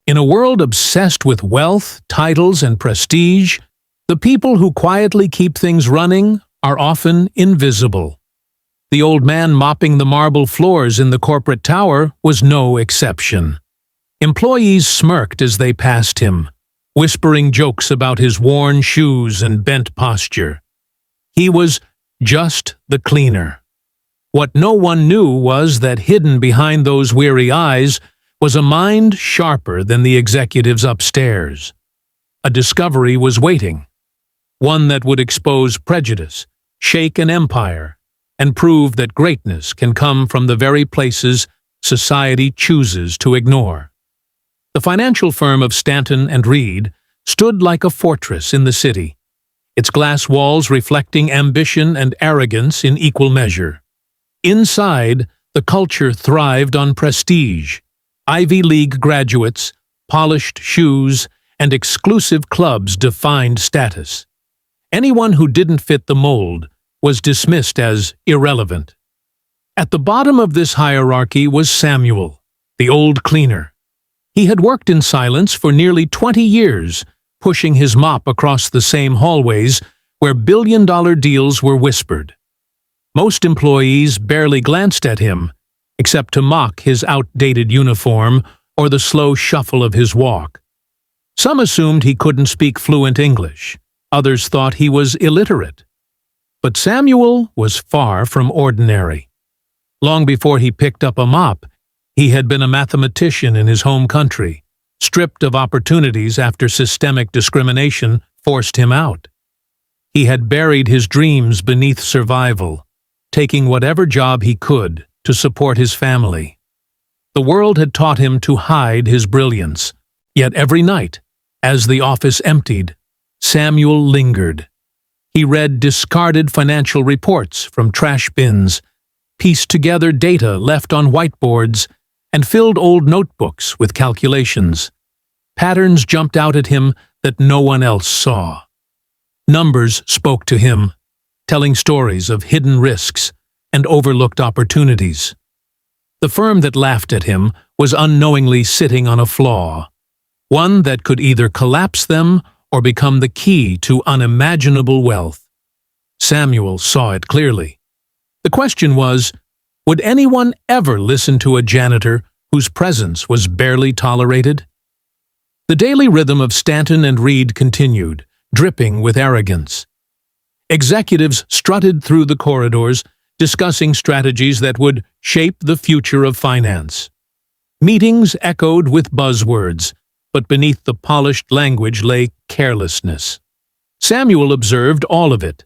In a world obsessed with wealth, titles, and prestige, the people who quietly keep things running are often invisible. The old man mopping the marble floors in the corporate tower was no exception. Employees smirked as they passed him, whispering jokes about his worn shoes and bent posture. He was just the cleaner. What no one knew was that hidden behind those weary eyes was a mind sharper than the executives upstairs. A discovery was waiting, one that would expose prejudice, shake an empire, and prove that greatness can come from the very places society chooses to ignore. The financial firm of Stanton and Reed stood like a fortress in the city, its glass walls reflecting ambition and arrogance in equal measure. Inside, the culture thrived on prestige. Ivy League graduates, polished shoes, and exclusive clubs defined status. Anyone who didn't fit the mold was dismissed as irrelevant. At the bottom of this hierarchy was Samuel, the old cleaner. He had worked in silence for nearly 20 years, pushing his mop across the same hallways where billion-dollar deals were whispered. Most employees barely glanced at him, except to mock his outdated uniform or the slow shuffle of his walk. Some assumed he couldn't speak fluent English. Others thought he was illiterate. But Samuel was far from ordinary. Long before he picked up a mop, he had been a mathematician in his home country, stripped of opportunities after systemic discrimination forced him out. He had buried his dreams beneath survival, taking whatever job he could to support his family. The world had taught him to hide his brilliance, yet every night, as the office emptied, Samuel lingered. He read discarded financial reports from trash bins, pieced together data left on whiteboards, and filled old notebooks with calculations. Patterns jumped out at him that no one else saw. Numbers spoke to him, telling stories of hidden risks and overlooked opportunities. The firm that laughed at him was unknowingly sitting on a flaw, one that could either collapse them or become the key to unimaginable wealth. Samuel saw it clearly. The question was, would anyone ever listen to a janitor whose presence was barely tolerated? The daily rhythm of Stanton and Reed continued, dripping with arrogance. Executives strutted through the corridors, discussing strategies that would shape the future of finance. Meetings echoed with buzzwords, but beneath the polished language lay carelessness. Samuel observed all of it.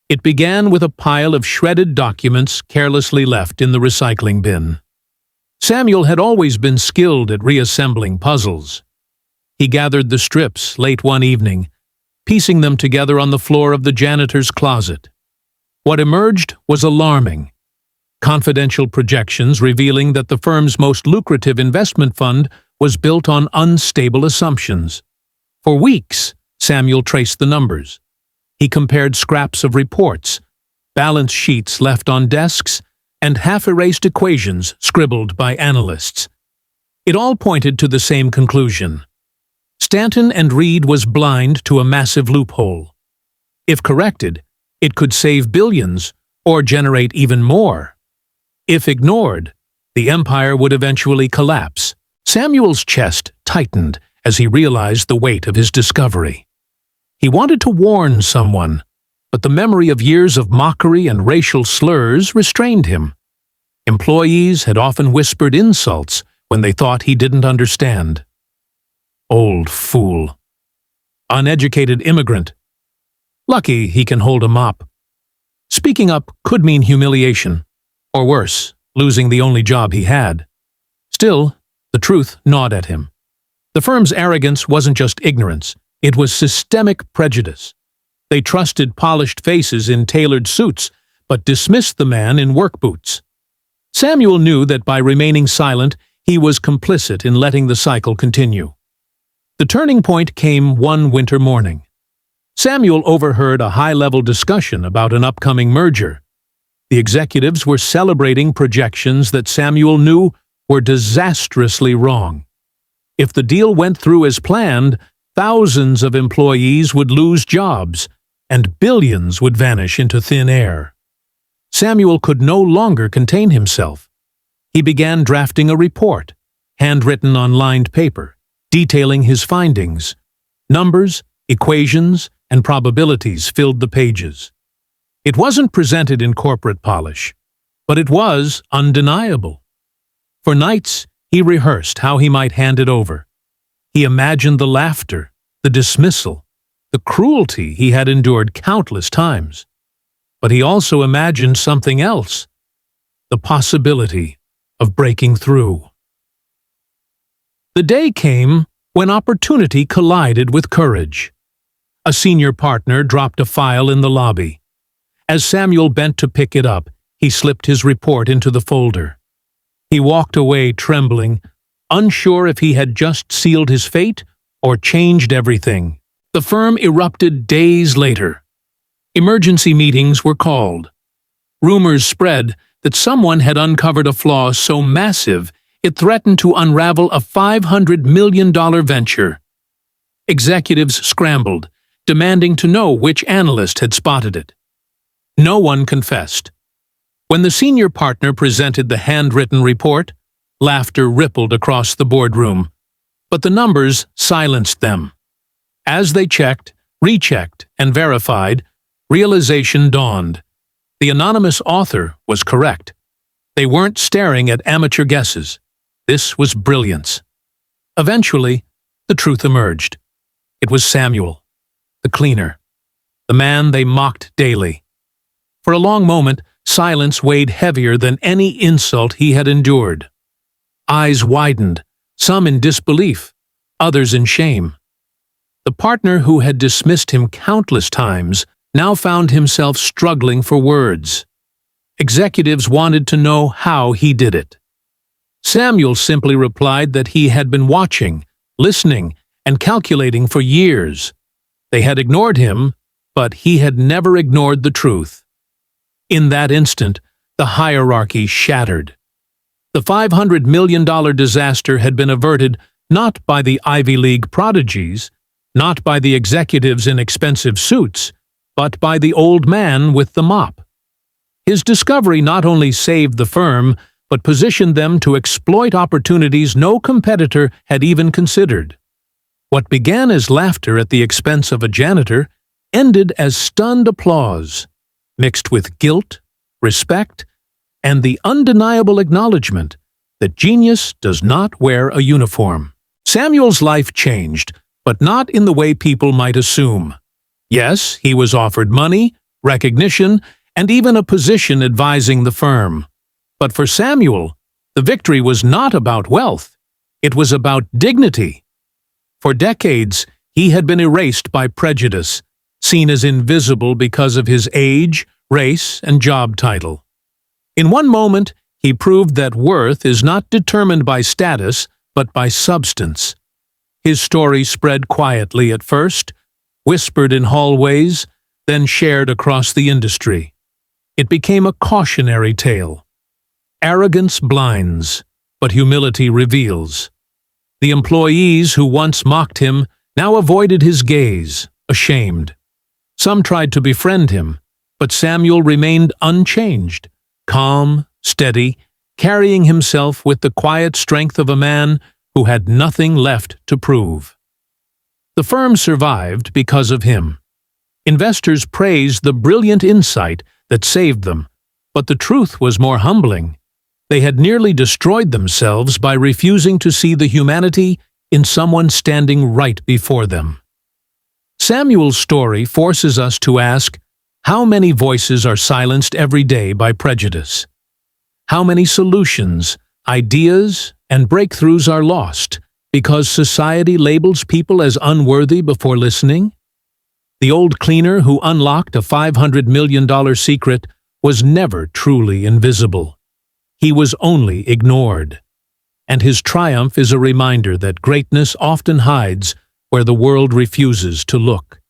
It began with a pile of shredded documents carelessly left in the recycling bin. Samuel had always been skilled at reassembling puzzles. He gathered the strips late one evening, piecing them together on the floor of the janitor's closet. What emerged was alarming. Confidential projections revealing that the firm's most lucrative investment fund was built on unstable assumptions. For weeks, Samuel traced the numbers. He compared scraps of reports, balance sheets left on desks, and half-erased equations scribbled by analysts. It all pointed to the same conclusion. Stanton and Reed was blind to a massive loophole. If corrected, it could save billions or generate even more. If ignored, the empire would eventually collapse. Samuel's chest tightened as he realized the weight of his discovery. He wanted to warn someone, but the memory of years of mockery and racial slurs restrained him. Employees had often whispered insults when they thought he didn't understand. Old fool. Uneducated immigrant. Lucky he can hold a mop. Speaking up could mean humiliation, or worse, losing the only job he had. Still, the truth gnawed at him. The firm's arrogance wasn't just ignorance, it was systemic prejudice. They trusted polished faces in tailored suits, but dismissed the man in work boots. Samuel knew that by remaining silent, he was complicit in letting the cycle continue. The turning point came one winter morning. Samuel overheard a high-level discussion about an upcoming merger. The executives were celebrating projections that Samuel knew were disastrously wrong. If the deal went through as planned, thousands of employees would lose jobs, and billions would vanish into thin air. Samuel could no longer contain himself. He began drafting a report, handwritten on lined paper, detailing his findings. Numbers, equations, and probabilities filled the pages. It wasn't presented in corporate polish, but it was undeniable. For nights, he rehearsed how he might hand it over. He imagined the laughter, the dismissal, the cruelty he had endured countless times. But he also imagined something else, the possibility of breaking through. The day came when opportunity collided with courage. A senior partner dropped a file in the lobby. As Samuel bent to pick it up, he slipped his report into the folder. He walked away trembling, unsure if he had just sealed his fate or changed everything. The firm erupted days later. Emergency meetings were called. Rumors spread that someone had uncovered a flaw so massive it threatened to unravel a $500 million venture. Executives scrambled, demanding to know which analyst had spotted it. No one confessed. When the senior partner presented the handwritten report, laughter rippled across the boardroom, but the numbers silenced them. As they checked, rechecked, and verified, realization dawned. The anonymous author was correct. They weren't staring at amateur guesses. This was brilliance. Eventually, the truth emerged. It was Samuel, the cleaner, the man they mocked daily. For a long moment, silence weighed heavier than any insult he had endured. Eyes widened, some in disbelief, others in shame. The partner who had dismissed him countless times now found himself struggling for words. Executives wanted to know how he did it. Samuel simply replied that he had been watching, listening, and calculating for years. They had ignored him, but he had never ignored the truth. In that instant, the hierarchy shattered. The $500 million disaster had been averted not by the Ivy League prodigies, not by the executives in expensive suits, but by the old man with the mop. His discovery not only saved the firm, but positioned them to exploit opportunities no competitor had even considered. What began as laughter at the expense of a janitor ended as stunned applause, mixed with guilt, respect, and the undeniable acknowledgement that genius does not wear a uniform. Samuel's life changed, but not in the way people might assume. Yes, he was offered money, recognition, and even a position advising the firm. But for Samuel, the victory was not about wealth. It was about dignity. For decades, he had been erased by prejudice, seen as invisible because of his age, race, and job title. In one moment, he proved that worth is not determined by status, but by substance. His story spread quietly at first, whispered in hallways, then shared across the industry. It became a cautionary tale. Arrogance blinds, but humility reveals. The employees who once mocked him now avoided his gaze, ashamed. Some tried to befriend him, but Samuel remained unchanged, calm, steady, carrying himself with the quiet strength of a man who had nothing left to prove. The firm survived because of him. Investors praised the brilliant insight that saved them, but the truth was more humbling. They had nearly destroyed themselves by refusing to see the humanity in someone standing right before them. Samuel's story forces us to ask, how many voices are silenced every day by prejudice? How many solutions, ideas, and breakthroughs are lost because society labels people as unworthy before listening? The old cleaner who unlocked a $500 million secret was never truly invisible. He was only ignored. And his triumph is a reminder that greatness often hides where the world refuses to look.